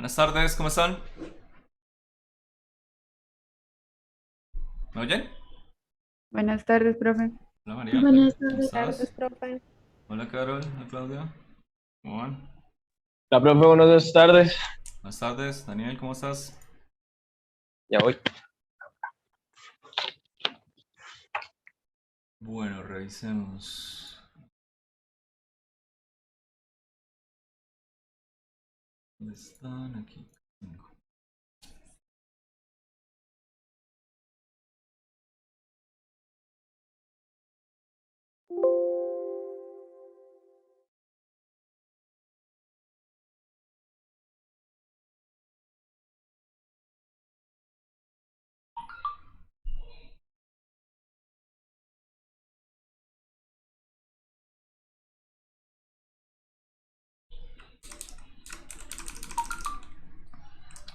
Buenas tardes, ¿cómo están? ¿Me oyen? Buenas tardes, profe. Hola María, Buenas ¿cómo tardes, estás? profe. Hola Carol, hola Claudia, ¿cómo van? La profe, buenas tardes. Buenas tardes, Daniel, ¿cómo estás? Ya voy. Bueno, revisemos. ¿Dónde están? Aquí.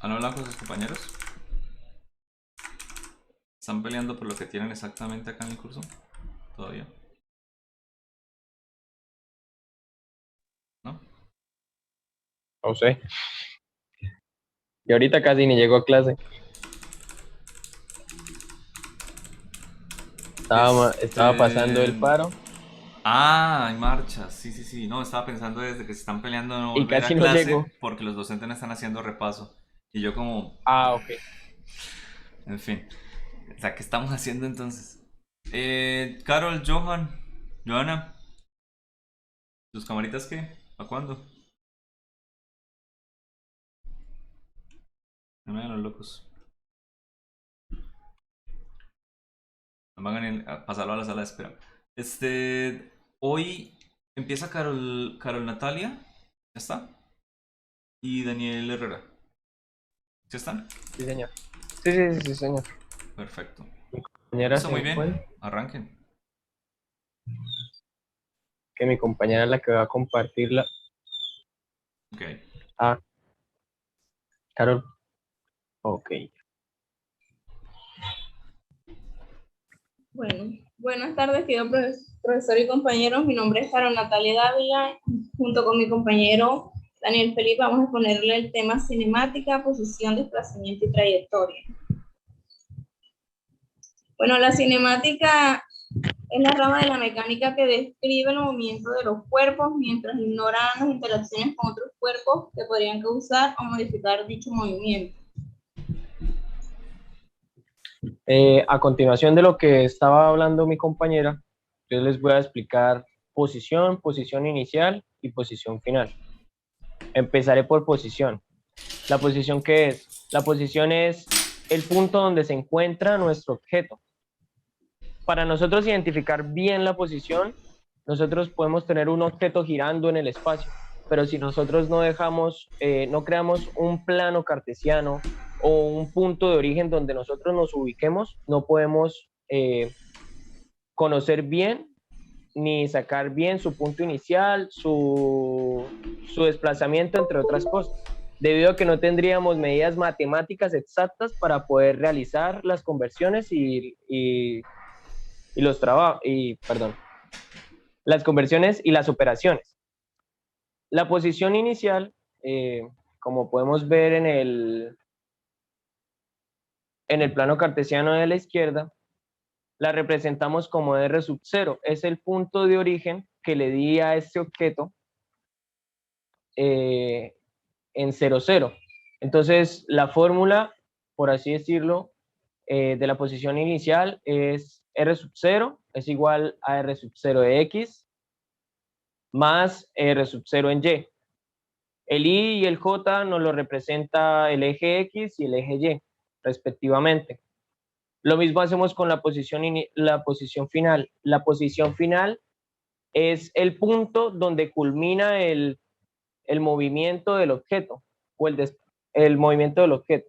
¿Han hablado con sus compañeros? ¿Están peleando por lo que tienen exactamente acá en el curso? ¿Todavía? ¿No? No sé. Y ahorita casi ni llegó a clase. Estaba pasando Este... el paro Ah, hay marchas. Sí, sí, sí. No, estaba pensando desde que se están peleando no y volver a casi no llegó. clase porque los docentes no están haciendo repaso. Y yo como... Ah, ok. En fin. O sea, ¿qué estamos haciendo entonces? Carol, Johan, Johanna, ¿tus camaritas qué? ¿A cuándo? No me hagan los locos. No me hagan pasarlo a la sala de espera. Hoy empieza Carol Natalia, ¿ya está? Y Daniel Herrera, ¿ya están? Sí, señor. Sí, sí, sí, sí, señor. Perfecto. Compañera Listo, se muy bien. encuentra. Arranquen. Que mi compañera es la que va a compartirla. Ok. Ah, Carol. Ok. Bueno, buenas tardes, querido profesor y compañeros. Mi nombre es Sara Natalia Dávila. Junto con mi compañero Daniel Felipe vamos a exponerle el tema cinemática, posición, desplazamiento y trayectoria. Bueno, la cinemática es la rama de la mecánica que describe el movimiento de los cuerpos mientras ignoran las interacciones con otros cuerpos que podrían causar o modificar dicho movimiento. A continuación de lo que estaba hablando mi compañera, yo les voy a explicar posición, posición inicial y posición final. Empezaré por posición. ¿La posición qué es? La posición es el punto donde se encuentra nuestro objeto. Para nosotros identificar bien la posición, nosotros podemos tener un objeto girando en el espacio, pero si nosotros no dejamos, no creamos un plano cartesiano o un punto de origen donde nosotros nos ubiquemos, no podemos conocer bien ni sacar bien su punto inicial, su desplazamiento, entre otras cosas, debido a que no tendríamos medidas matemáticas exactas para poder realizar las conversiones y los trabajos, y perdón, las conversiones y las operaciones. La posición inicial, como podemos ver en el plano cartesiano de la izquierda, la representamos como R sub 0, es el punto de origen que le di a este objeto eh, en 0, 0. Entonces, la fórmula, por así decirlo, de la posición inicial es R sub 0 es igual a R sub 0 de X más R sub 0 en Y. El I y el J nos lo representa el eje X y el eje Y, respectivamente. Lo mismo hacemos con la posición final. La posición final es el punto donde culmina el movimiento del objeto o el movimiento del objeto.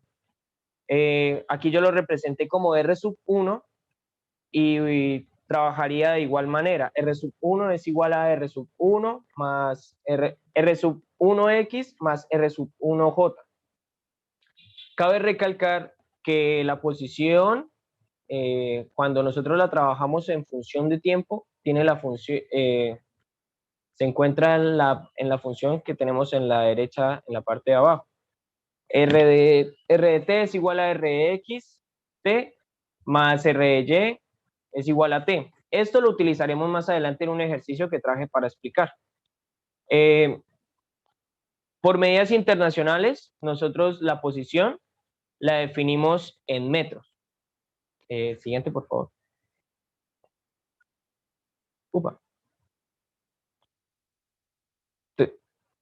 Aquí yo lo representé como R sub 1 y trabajaría de igual manera. R sub 1 es igual a R sub 1 más R sub 1X más R sub 1J. Cabe recalcar que la posición, cuando nosotros la trabajamos en función de tiempo, tiene la función, se encuentra en la función que tenemos en la derecha, en la parte de abajo. R de t es igual a R de x, t, más R de y es igual a t. Esto lo utilizaremos más adelante en un ejercicio que traje para explicar. Por medidas internacionales, nosotros la posición la definimos en metros. Siguiente, por favor. Upa.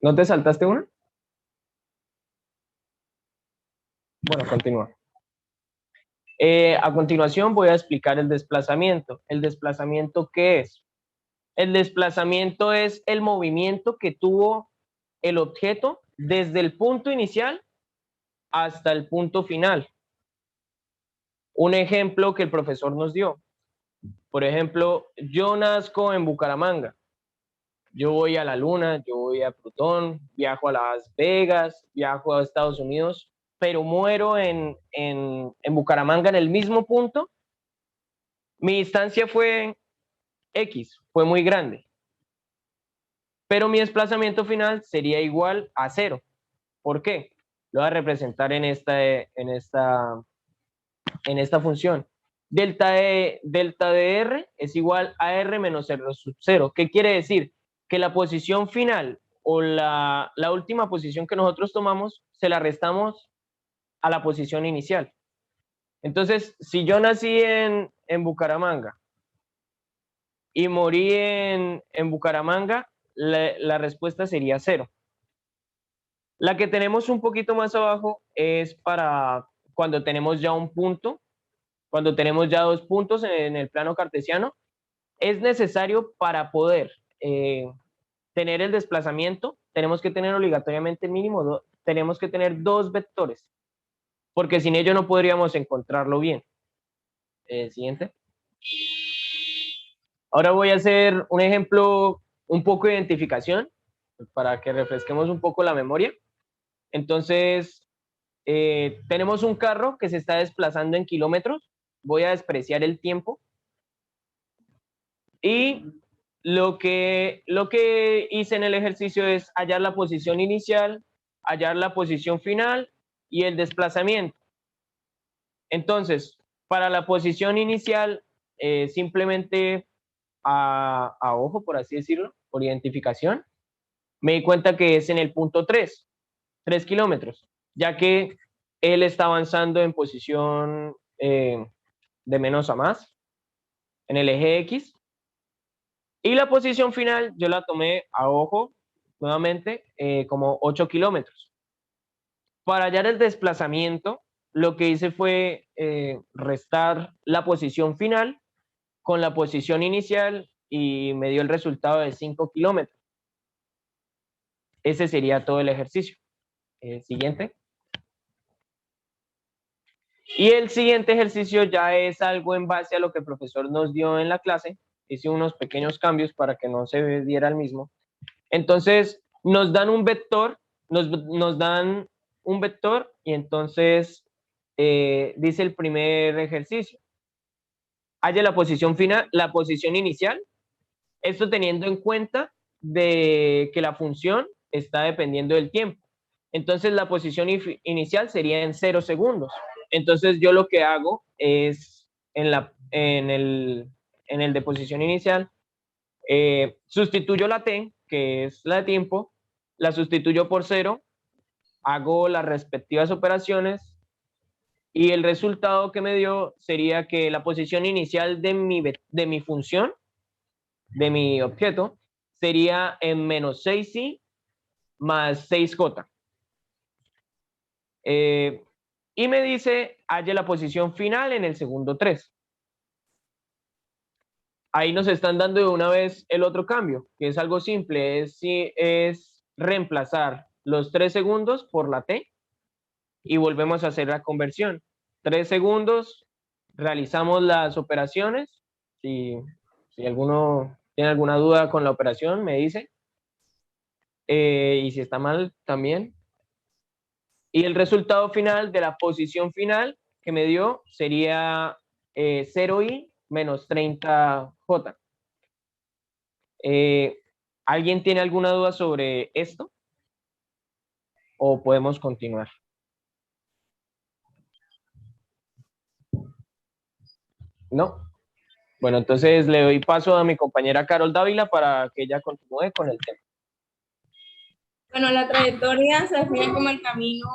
¿No te saltaste una? Bueno, continúa. A continuación voy a explicar el desplazamiento. ¿El desplazamiento qué es? El desplazamiento es el movimiento que tuvo el objeto desde el punto inicial hasta el punto final. Un ejemplo que el profesor nos dio. Por ejemplo, yo nazco en Bucaramanga. Yo voy a la Luna, yo voy a Plutón, viajo a Las Vegas, viajo a Estados Unidos, pero muero en Bucaramanga en el mismo punto. Mi distancia fue X, fue muy grande. Pero mi desplazamiento final sería igual a 0. ¿Por qué? Lo voy a representar en esta función. Delta de R es igual a R menos R sub 0. ¿Qué quiere decir? Que la posición final o la última posición que nosotros tomamos se la restamos a la posición inicial. Entonces, si yo nací en Bucaramanga y morí en Bucaramanga, la respuesta sería 0. La que tenemos un poquito más abajo es para cuando tenemos ya un punto, cuando tenemos ya 2 puntos en el plano cartesiano. Es necesario para poder tener el desplazamiento, tenemos que tener obligatoriamente mínimo, tenemos que tener 2 vectores, porque sin ello no podríamos encontrarlo bien. Siguiente. Ahora voy a hacer un ejemplo, un poco de identificación, para que refresquemos un poco la memoria. Entonces, tenemos un carro que se está desplazando en kilómetros. Voy a despreciar el tiempo. Y lo que hice en el ejercicio es hallar la posición inicial, hallar la posición final y el desplazamiento. Entonces, para la posición inicial, simplemente a ojo, por así decirlo, por identificación, me di cuenta que es en el punto 3 kilómetros, ya que él está avanzando en posición de menos a más, en el eje X. Y la posición final yo la tomé a ojo, nuevamente, como 8 kilómetros. Para hallar el desplazamiento, lo que hice fue restar la posición final con la posición inicial y me dio el resultado de 5 kilómetros. Ese sería todo el ejercicio. Siguiente. Y el siguiente ejercicio ya es algo en base a lo que el profesor nos dio en la clase. Hice unos pequeños cambios para que no se viera el mismo. Entonces, nos dan un vector, nos dan un vector y entonces dice el primer ejercicio. Haya la posición final, la posición inicial, esto teniendo en cuenta de que la función está dependiendo del tiempo. Entonces, la posición inicial sería en 0 segundos. Entonces, yo lo que hago es en el de posición inicial, sustituyo la t, que es la de tiempo, la sustituyo por 0, hago las respectivas operaciones y el resultado que me dio sería que la posición inicial de mi función, de mi objeto, sería en menos 6i más 6j. Y me dice, halle la posición final en el segundo 3. Ahí nos están dando de una vez el otro cambio, que es algo simple, es reemplazar los 3 segundos por la t y volvemos a hacer la conversión. 3 segundos, realizamos las operaciones. Si alguno tiene alguna duda con la operación, me dice. Y si está mal, también. Y el resultado final de la posición final que me dio sería 0i menos 30j. ¿Alguien tiene alguna duda sobre esto? ¿O podemos continuar? ¿No? Bueno, entonces le doy paso a mi compañera Carol Dávila para que ella continúe con el tema. Bueno, la trayectoria se define como el camino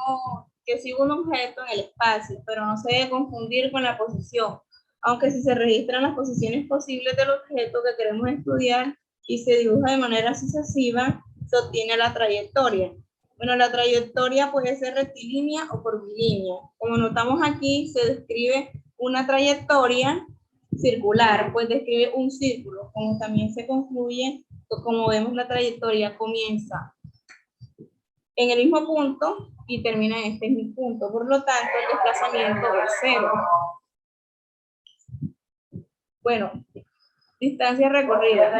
que sigue un objeto en el espacio, pero no se debe confundir con la posición, aunque si se registran las posiciones posibles del objeto que queremos estudiar y se dibuja de manera sucesiva, se obtiene la trayectoria. Bueno, la trayectoria puede ser rectilínea o curvilínea. Como notamos aquí, se describe una trayectoria circular, pues describe un círculo, como también se concluye, como vemos la trayectoria comienza en el mismo punto y termina en este mismo punto. Por lo tanto, el desplazamiento es cero. Bueno, distancia recorrida.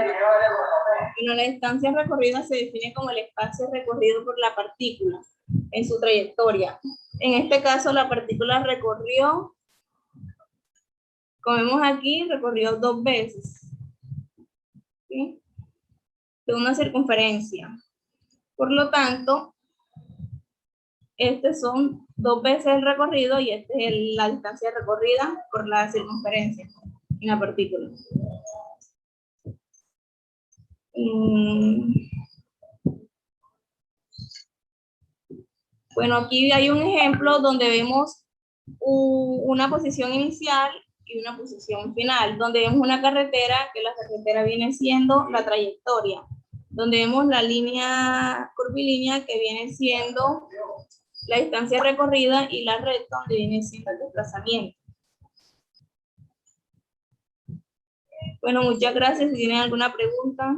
Bueno, la distancia recorrida se define como el espacio recorrido por la partícula en su trayectoria. En este caso, la partícula recorrió, como vemos aquí, recorrió 2 veces, ¿sí? De una circunferencia. Por lo tanto, son 2 veces el recorrido y esta es la distancia recorrida por la circunferencia en la partícula. Bueno, aquí hay un ejemplo donde vemos una posición inicial y una posición final, donde vemos una carretera, que la carretera viene siendo la trayectoria, donde vemos la línea curvilínea que viene siendo la distancia recorrida y la recta donde viene siendo el desplazamiento. Bueno, muchas gracias. Si tienen alguna pregunta.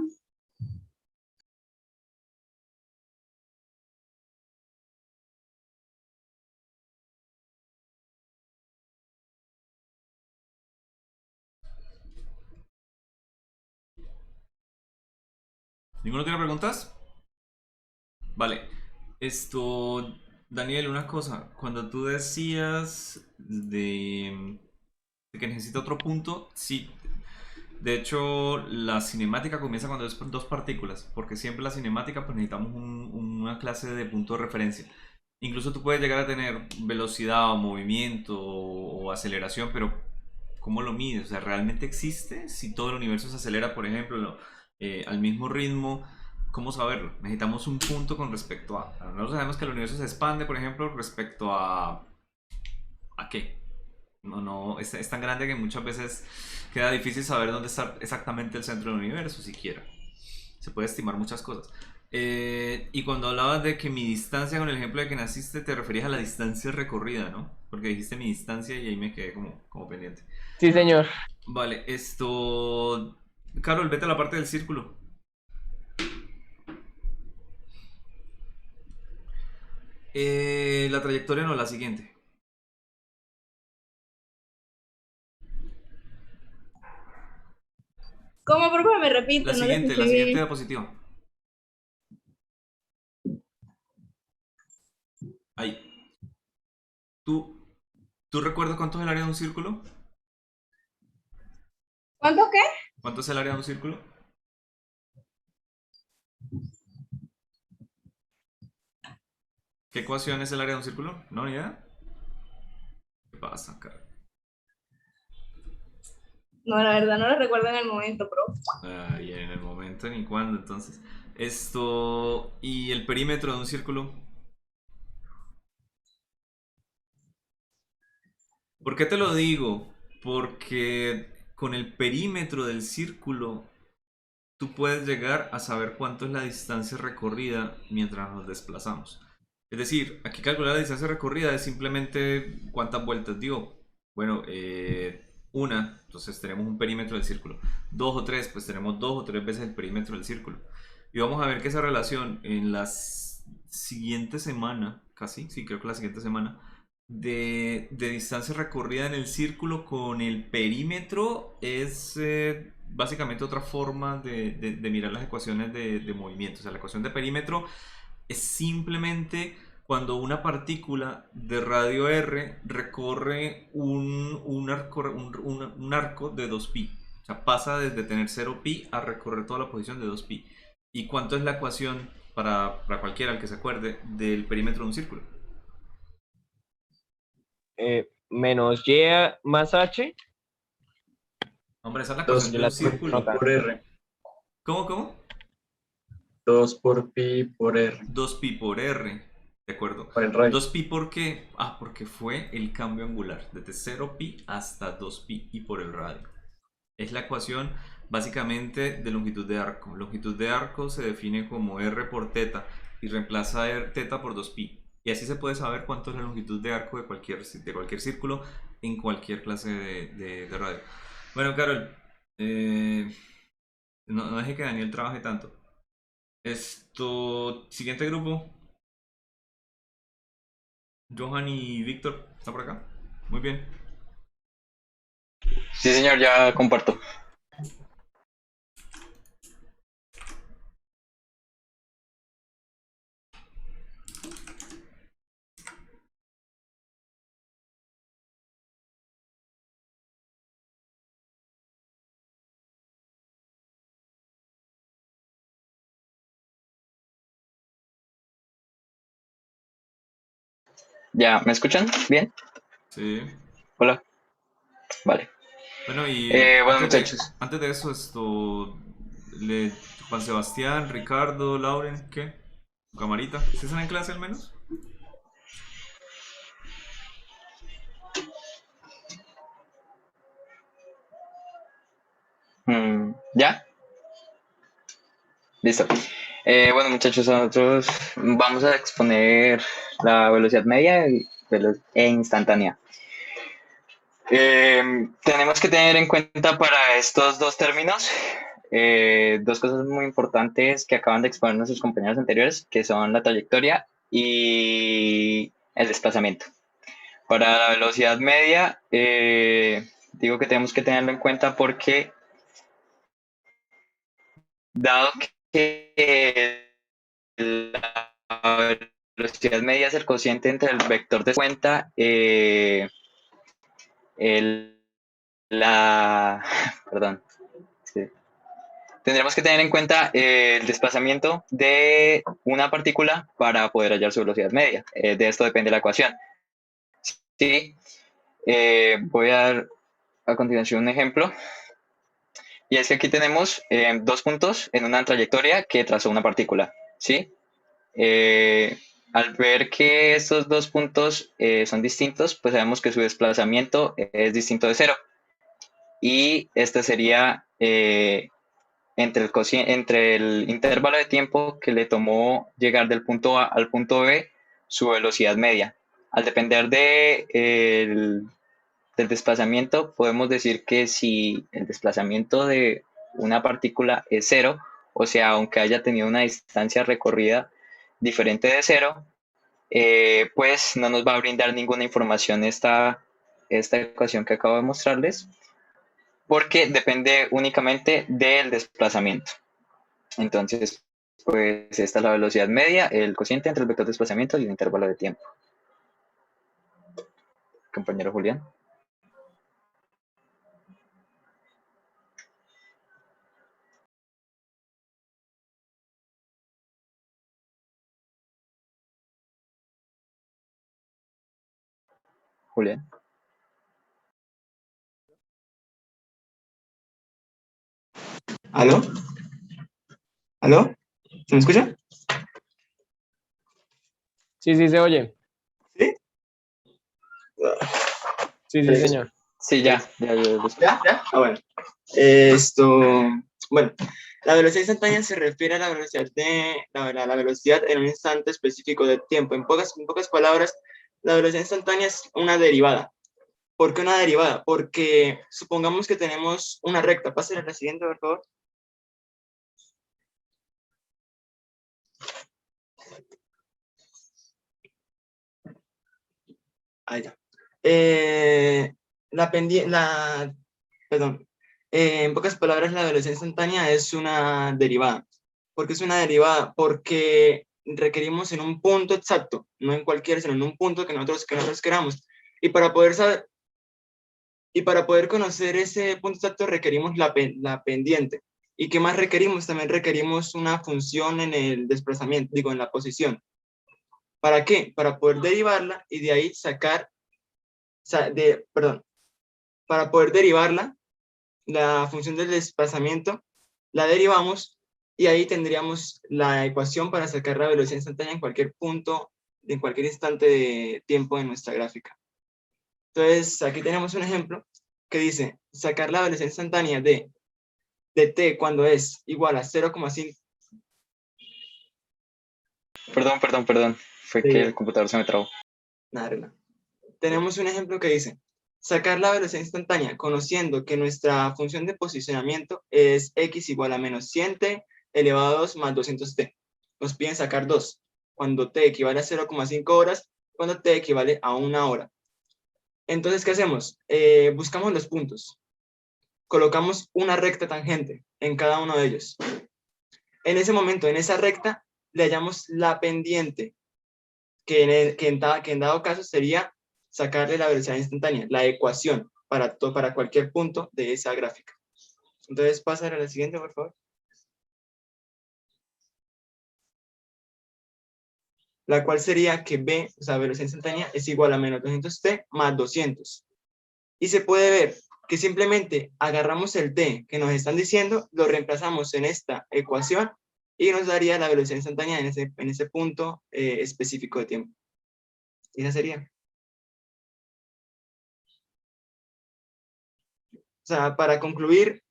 ¿Ninguno tiene preguntas? Vale. Daniel, una cosa. Cuando tú decías de que necesita otro punto, sí. De hecho, la cinemática comienza cuando es 2 partículas, porque siempre la cinemática pues necesitamos una clase de punto de referencia. Incluso tú puedes llegar a tener velocidad o movimiento o aceleración, pero ¿cómo lo mides? O sea, ¿realmente existe? Si todo el universo se acelera, por ejemplo, al mismo ritmo, ¿cómo saberlo? Necesitamos un punto con respecto a. Nosotros sabemos que el universo se expande, por ejemplo, respecto a. ¿A qué? No, es tan grande que muchas veces queda difícil saber dónde está exactamente el centro del universo, siquiera. Se puede estimar muchas cosas. Y cuando hablabas de que mi distancia, con el ejemplo de que naciste, te referías a la distancia recorrida, ¿no? Porque dijiste mi distancia y ahí me quedé como pendiente. Sí, señor. Vale, Carol, vete a la parte del círculo. La trayectoria no, la siguiente. ¿Cómo, por favor? Me repito, La no lo siguiente, escuché la siguiente bien. diapositiva. Ahí. ¿Tú recuerdas cuánto es el área de un círculo? ¿Cuánto qué? ¿Cuánto es el área de un círculo? ¿Qué ecuación es el área de un círculo? ¿No, ni idea? ¿Qué pasa, Carol? No, la verdad no lo recuerdo en el momento, pero Y en el momento ni cuándo, entonces. ¿Y el perímetro de un círculo? ¿Por qué te lo digo? Porque con el perímetro del círculo tú puedes llegar a saber cuánto es la distancia recorrida mientras nos desplazamos. Es decir, aquí calcular la distancia recorrida es simplemente cuántas vueltas dio. Bueno, una, entonces tenemos un perímetro del círculo. 2 o 3, pues tenemos 2 o 3 veces el perímetro del círculo. Y vamos a ver que esa relación en la siguiente semana, casi, sí, creo que la siguiente semana, de distancia recorrida en el círculo con el perímetro es básicamente otra forma de mirar las ecuaciones de movimiento. O sea, la ecuación de perímetro es simplemente cuando una partícula de radio r recorre un arco de 2pi. O sea, pasa desde tener 0pi a recorrer toda la posición de 2pi. ¿Y cuánto es la ecuación para cualquiera, al que se acuerde, del perímetro de un círculo? Menos y más h. Hombre, esa es la 2 ecuación de un por pi círculo. por R. ¿Cómo? 2 por pi por R. 2pi por r. De acuerdo. Por el radio. 2pi ¿por qué? Ah, porque fue el cambio angular. Desde 0pi hasta 2pi y por el radio. Es la ecuación básicamente de longitud de arco. Longitud de arco se define como r por teta y reemplaza teta por 2pi. Y así se puede saber cuánto es la longitud de arco de cualquier círculo en cualquier clase de radio. Bueno, Carol, no deje que Daniel trabaje tanto. Siguiente grupo. Johan y Víctor, ¿está por acá? Muy bien. Sí, señor, ya comparto. ¿Ya me escuchan? ¿Bien? Sí. Hola. Vale. Bueno, y Bueno, muchachos. antes de eso, Juan Sebastián, Ricardo, Lauren, ¿qué? Camarita. ¿Sí están en clase al menos? ¿Ya? Listo. Bueno, muchachos, nosotros vamos a exponer la velocidad media e instantánea. Tenemos que tener en cuenta para estos dos términos dos cosas muy importantes que acaban de exponer nuestros compañeros anteriores, que son la trayectoria y el desplazamiento. Para la velocidad media, digo que tenemos que tenerlo en cuenta porque, dado que la velocidad media es el cociente entre el vector de cuenta, perdón, sí. Tendremos que tener en cuenta el desplazamiento de una partícula para poder hallar su velocidad media. De esto depende la ecuación. Sí, voy a dar a continuación un ejemplo. Y es que aquí tenemos dos puntos en una trayectoria que trazó una partícula. ¿Sí? Al ver que estos dos puntos son distintos, pues sabemos que su desplazamiento es distinto de cero. Y este sería entre el intervalo de tiempo que le tomó llegar del punto A al punto B, su velocidad media. Al depender del desplazamiento, podemos decir que si el desplazamiento de una partícula es cero, o sea, aunque haya tenido una distancia recorrida diferente de cero, pues no nos va a brindar ninguna información esta ecuación que acabo de mostrarles, porque depende únicamente del desplazamiento. Entonces, pues esta es la velocidad media, el cociente entre el vector de desplazamiento y el intervalo de tiempo. Compañero Julián. Julián. ¿Aló? ¿Aló? ¿Se me escucha? Sí, sí, se oye. ¿Sí? Sí, sí, señor. Sí, ya. ¿Ya? Ah, bueno. Bueno, la velocidad instantánea se refiere a la velocidad la velocidad en un instante específico de tiempo. En pocas palabras, la velocidad instantánea es una derivada. ¿Por qué una derivada? Porque supongamos que tenemos una recta. Pásale a la siguiente, por favor. Ahí está. Perdón. En pocas palabras, la velocidad instantánea es una derivada. ¿Por qué es una derivada? Porque requerimos en un punto exacto, no en cualquiera, sino en un punto que nosotros queramos. Y para poder conocer ese punto exacto requerimos la pendiente. ¿Y qué más requerimos? También requerimos una función en el desplazamiento, digo, en la posición. ¿Para qué? Para poder derivarla y de ahí para poder derivarla la función del desplazamiento, la derivamos y ahí tendríamos la ecuación para sacar la velocidad instantánea en cualquier punto, en cualquier instante de tiempo en nuestra gráfica. Entonces, aquí tenemos un ejemplo que dice, sacar la velocidad instantánea de t cuando es igual a 0,5. Perdón. Fue que el computador se me trabó. Nada, arregla. Tenemos un ejemplo que dice, sacar la velocidad instantánea conociendo que nuestra función de posicionamiento es x igual a menos 100t elevado a 2 más 200t. Nos piden sacar 2, cuando t equivale a 0,5 horas, cuando t equivale a 1 hora. Entonces, ¿qué hacemos? Buscamos los puntos. Colocamos una recta tangente en cada uno de ellos. En ese momento, en esa recta, le hallamos la pendiente, que en dado caso sería sacarle la velocidad instantánea, la ecuación para cualquier punto de esa gráfica. Entonces, pasar a la siguiente, por favor. La cual sería que B, o sea, velocidad instantánea, es igual a menos 200t más 200. Y se puede ver que simplemente agarramos el t que nos están diciendo, lo reemplazamos en esta ecuación y nos daría la velocidad instantánea en ese punto específico de tiempo. Y esa sería. O sea, para concluir,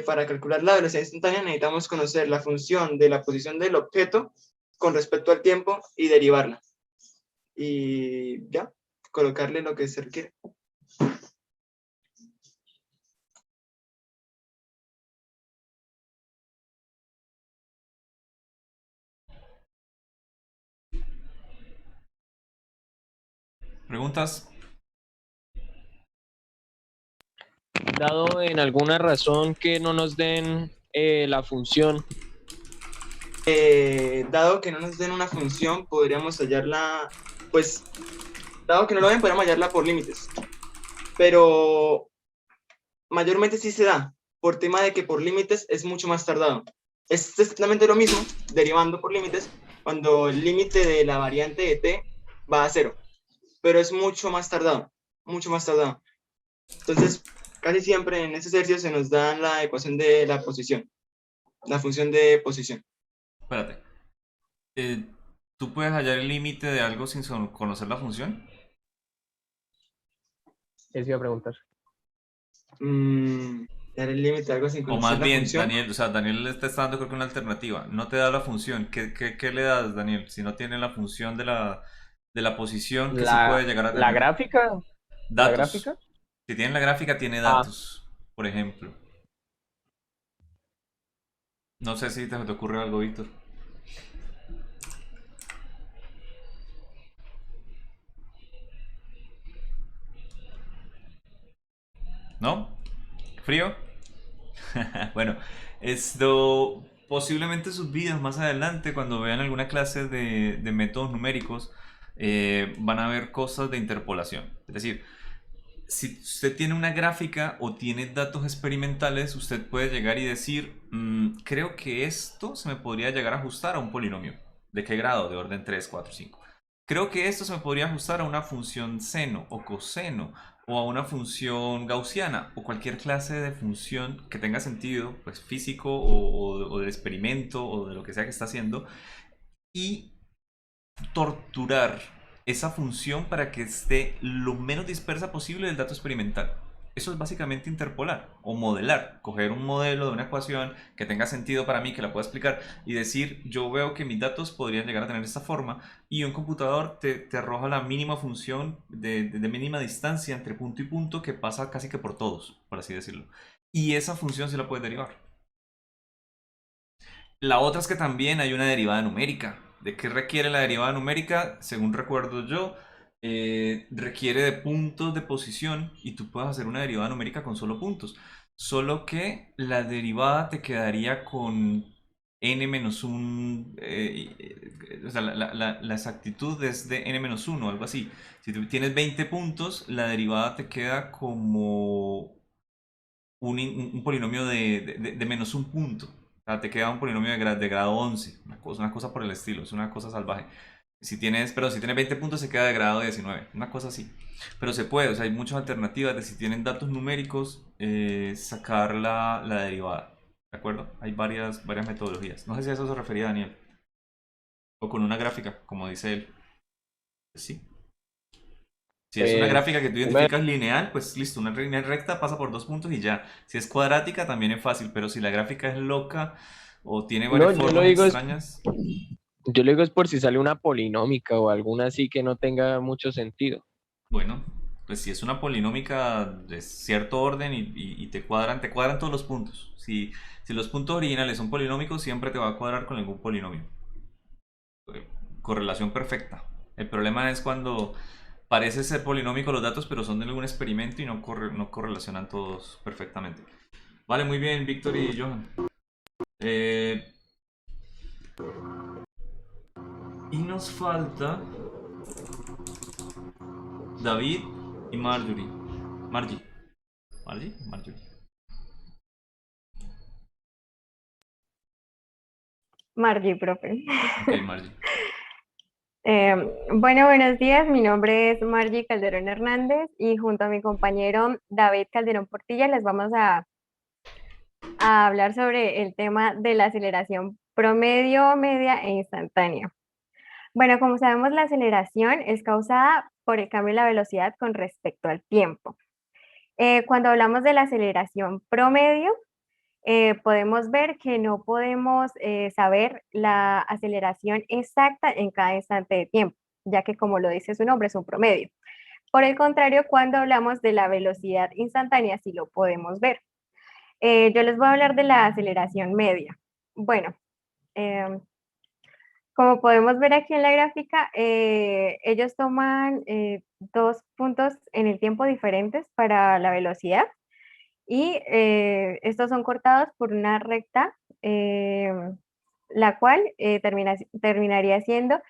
para calcular la velocidad instantánea necesitamos conocer la función de la posición del objeto con respecto al tiempo y derivarla. Y ya, colocarle lo que se requiere. ¿Preguntas? Dado en alguna razón que no nos den la función, Dado que no nos den una función, podríamos hallarla, pues, dado que no lo den, podríamos hallarla por límites. Pero mayormente sí se da, por tema de que por límites es mucho más tardado. Es exactamente lo mismo, derivando por límites, cuando el límite de la variante de t va a 0. Pero es mucho más tardado, mucho más tardado. Entonces, casi siempre en ese ejercicio se nos da la ecuación de la posición, la función de posición. Espérate. ¿Tú puedes hallar el límite de algo sin conocer la función? eso iba a preguntar. Dar el límite de algo sin O conocer más la bien, función. Daniel, o sea, Daniel le está dando creo que una alternativa. No te da la función. ¿Qué le das, Daniel? Si no tiene la función de la posición que sí puede llegar a La tener. gráfica, la Datos. gráfica. Si tiene la gráfica, tiene Ah, datos, por ejemplo. No sé si te ocurre algo, Víctor. ¿No? ¿Frío? Bueno, esto posiblemente sus vidas más adelante, cuando vean alguna clase de métodos numéricos, van a ver cosas de interpolación. Es decir, si usted tiene una gráfica o tiene datos experimentales, usted puede llegar y decir, creo que esto se me podría llegar a ajustar a un polinomio. ¿De qué grado? De orden 3, 4, 5. Creo que esto se me podría ajustar a una función seno o coseno o a una función gaussiana o cualquier clase de función que tenga sentido, pues físico o de experimento o de lo que sea que está haciendo, y torturar esa función para que esté lo menos dispersa posible del dato experimental. Eso es básicamente interpolar o modelar, coger un modelo de una ecuación que tenga sentido para mí, que la pueda explicar y decir, yo veo que mis datos podrían llegar a tener esta forma, y un computador te arroja la mínima función de mínima distancia entre punto y punto que pasa casi que por todos, por así decirlo. Y esa función se la puedes derivar. La otra es que también hay una derivada numérica. ¿De qué requiere la derivada numérica? Según recuerdo yo, requiere de puntos de posición y tú puedes hacer una derivada numérica con solo puntos. Solo que la derivada te quedaría con n-1, o sea, la exactitud es de n-1, algo así. Si tú tienes 20 puntos, la derivada te queda como un polinomio de menos un punto. O sea, te queda un polinomio de grado 11, una cosa por el estilo, es una cosa salvaje. Pero si tienes 20 puntos se queda de grado 19, una cosa así. Pero se puede, o sea, hay muchas alternativas de si tienen datos numéricos, sacar la derivada. ¿De acuerdo? Hay varias metodologías. No sé si a eso se refería Daniel. O con una gráfica, como dice él. Pues sí. Si es una Pues, gráfica que tú identificas lineal, pues listo, una línea recta pasa por 2 puntos y ya. Si es cuadrática también es fácil, pero si la gráfica es loca o tiene no, varias formas extrañas, yo lo digo es por si sale una polinómica o alguna así que no tenga mucho sentido. bueno, pues si es una polinómica de cierto orden y te cuadran todos los puntos. Si los puntos originales son polinómicos, siempre te va a cuadrar con algún polinomio. Correlación perfecta. El problema es cuando parece ser polinómico los datos, pero son de algún experimento y no correlacionan todos perfectamente. Vale, muy bien, Víctor y Johan. Y nos falta David y Marjorie. Marjorie. Margie, profe. Ok, Margie. Bueno, buenos días. Mi nombre es Margie Calderón Hernández y junto a mi compañero David Calderón Portilla les vamos a hablar sobre el tema de la aceleración promedio, media e instantánea. Bueno, como sabemos, la aceleración es causada por el cambio en la velocidad con respecto al tiempo. Cuando hablamos de la aceleración promedio, podemos ver que no podemos saber la aceleración exacta en cada instante de tiempo, ya que como lo dice su nombre, es un promedio. Por el contrario, cuando hablamos de la velocidad instantánea, sí lo podemos ver. Yo les voy a hablar de la aceleración media. Bueno, como podemos ver aquí en la gráfica, ellos toman 2 puntos en el tiempo diferentes para la velocidad y estos son cortados por una recta, la cual terminaría siendo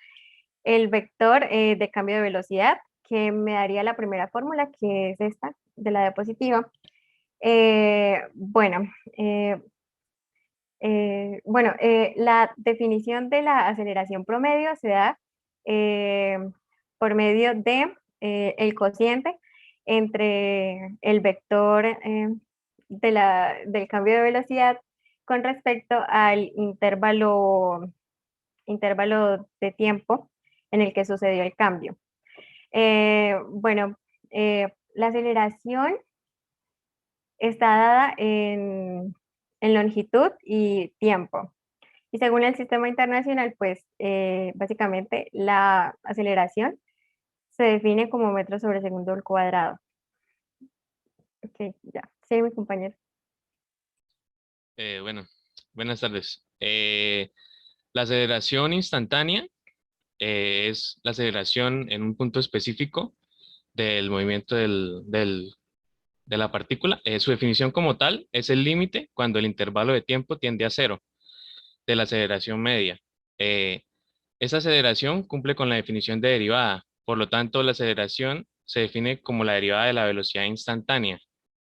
el vector de cambio de velocidad, que me daría la primera fórmula, que es esta, de la diapositiva. La definición de la aceleración promedio se da por medio de el cociente entre el vector del cambio de velocidad con respecto al intervalo de tiempo en el que sucedió el cambio. La aceleración está dada en longitud y tiempo. Y según el sistema internacional, pues básicamente la aceleración se define como metros sobre segundo al cuadrado. Ok, ya. Sí, mi compañero. Buenas tardes. La aceleración instantánea es la aceleración en un punto específico del movimiento de la partícula. Su definición como tal es el límite cuando el intervalo de tiempo tiende a cero de la aceleración media. Esa aceleración cumple con la definición de derivada. Por lo tanto, la aceleración se define como la derivada de la velocidad instantánea.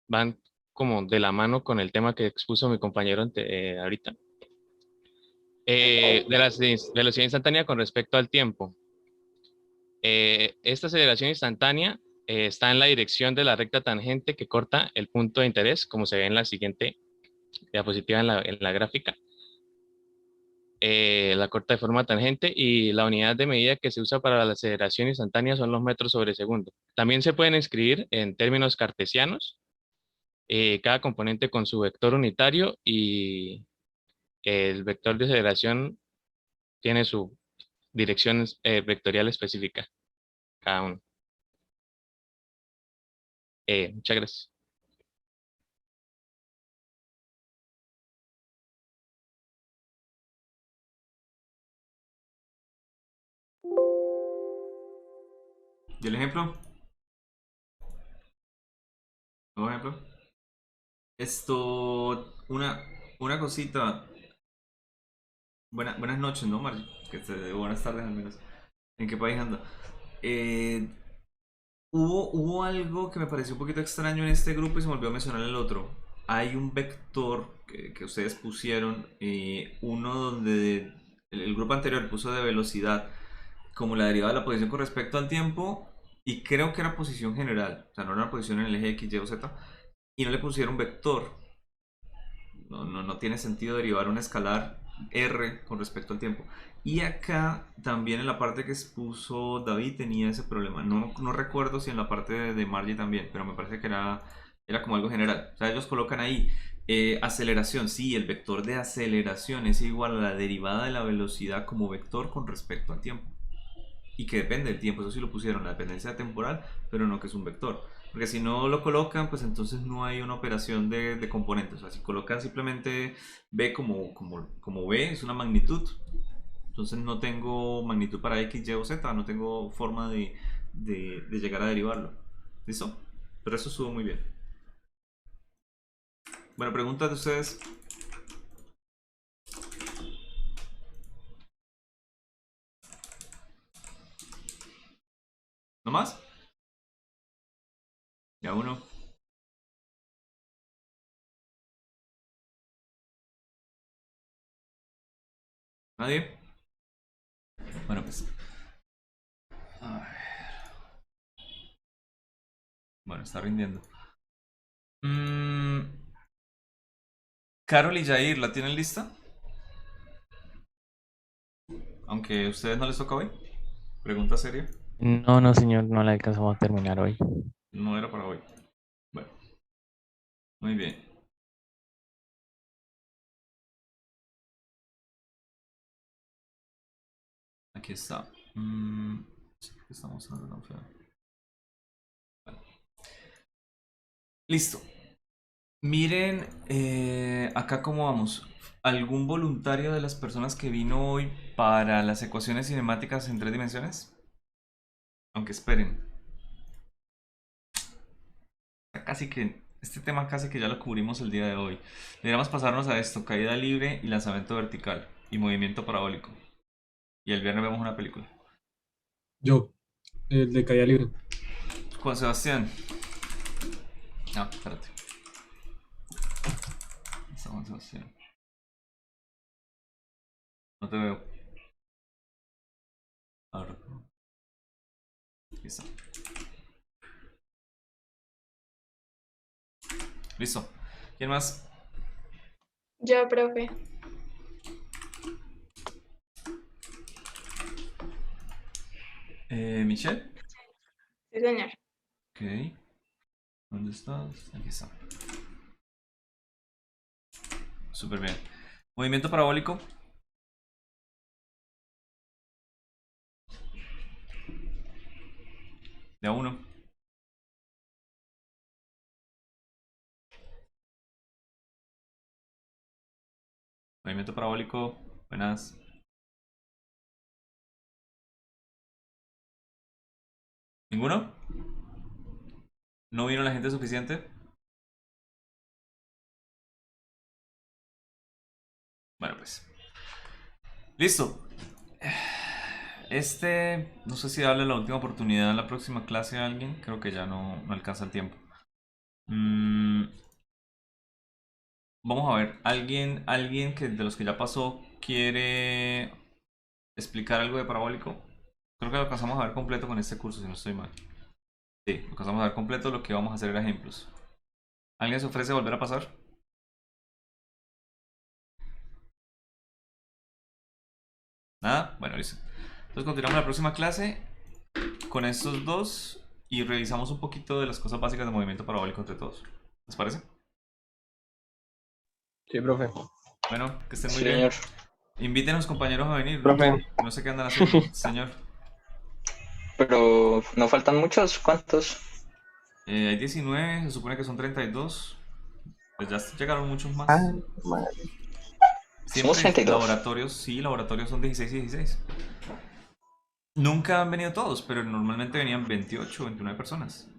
Van como de la mano con el tema que expuso mi compañero ahorita. De la velocidad instantánea con respecto al tiempo. Esta aceleración instantánea está en la dirección de la recta tangente que corta el punto de interés, como se ve en la siguiente diapositiva en la gráfica. La corta de forma tangente y la unidad de medida que se usa para la aceleración instantánea son los metros sobre segundo. También se pueden escribir en términos cartesianos, cada componente con su vector unitario y el vector de aceleración tiene su dirección vectorial específica, cada uno. Muchas gracias. ¿Y el ejemplo? ¿Nuevo ejemplo? Una cosita. Buenas noches, ¿no, Margie? Buenas tardes al menos. ¿En qué país anda? Hubo algo que me pareció un poquito extraño en este grupo y se me olvidó mencionar el otro. Hay un vector que ustedes pusieron, uno donde el grupo anterior puso de velocidad, como la derivada de la posición con respecto al tiempo, y creo que era posición general, o sea, no era una posición en el eje X, Y o Z, y no le pusieron vector. No tiene sentido derivar un escalar R con respecto al tiempo. Y acá también en la parte que expuso David tenía ese problema. No recuerdo si en la parte de Margie también, pero me parece que era como algo general. O sea, ellos colocan ahí aceleración. Sí, el vector de aceleración es igual a la derivada de la velocidad como vector con respecto al tiempo. Y que depende del tiempo, eso sí lo pusieron, la dependencia temporal, pero no que es un vector. Porque si no lo colocan, pues entonces no hay una operación de componentes. O sea, si colocan simplemente B como B, es una magnitud. Entonces no tengo magnitud para X, Y o Z, no tengo forma de llegar a derivarlo. ¿Listo? Pero eso estuvo muy bien. Bueno, preguntas de ustedes. ¿No más? Ya uno. ¿Nadie? Bueno, pues. A ver. Bueno, está rindiendo. Carol y Jair, ¿la tienen lista? Aunque a ustedes no les toca hoy. Pregunta seria. No, no, señor, no la alcanzamos a terminar hoy. No era para hoy. Bueno, muy bien. Aquí está. Sí, ¿qué estamos hablando tan feo? Bueno. Listo. Miren acá cómo vamos. ¿Algún voluntario de las personas que vino hoy para las ecuaciones cinemáticas en 3 dimensiones? Aunque esperen. Casi que este tema casi que ya lo cubrimos el día de hoy. Deberíamos pasarnos a esto: caída libre y lanzamiento vertical y movimiento parabólico. Y el viernes vemos una película. Yo, el de caída libre. Juan Sebastián. No, espérate. Está Juan Sebastián. No te veo. Ahora. Aquí está. Listo. ¿Quién más? Yo, profe. Michelle. Sí, señor. Ok. ¿Dónde estás? Aquí está. Súper bien. Movimiento parabólico. De a uno. Movimiento parabólico. Buenas. ¿Ninguno? ¿No vino la gente suficiente? Bueno, pues. Listo. No sé si darle la última oportunidad en la próxima clase a alguien. Creo que ya no alcanza el tiempo. Vamos a ver. ¿Alguien que de los que ya pasó quiere explicar algo de parabólico? Creo que lo alcanzamos a ver completo con este curso, si no estoy mal. Sí, lo alcanzamos a ver completo. Lo que vamos a hacer era ejemplos. ¿Alguien se ofrece a volver a pasar? ¿Nada? Bueno, listo. Entonces continuamos la próxima clase con estos dos y revisamos un poquito de las cosas básicas de movimiento parabólico entre todos. ¿Les parece? Sí, profe. Bueno, que estén muy Sí, bien. señor. Inviten a los compañeros a venir. Profe. No sé qué andan haciendo, señor. Pero no faltan muchos, ¿cuántos? Hay 19, se supone que son 32. Pues ya llegaron muchos más. Somos Siempre 32. laboratorios, sí, laboratorios son 16 y 16. Nunca han venido todos, pero normalmente venían 28 o 29 personas.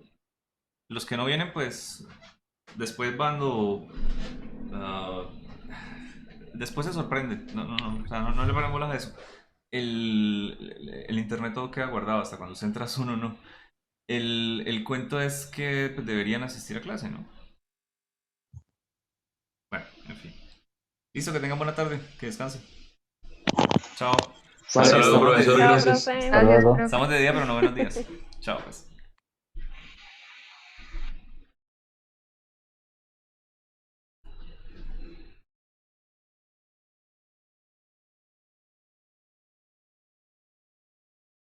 Los que no vienen, pues después después se sorprende. O sea, no le paramos bolas a eso. El internet todo queda guardado hasta cuando se entras uno, no. El cuento es que pues, deberían asistir a clase, ¿no? Bueno, en fin. Listo, que tengan buena tarde, que descansen. Chao. Hasta luego, profesor. Estamos de día, Gracias. Chao, profe. Gracias, profe. Estamos de día, pero no buenos días. Chao, pues.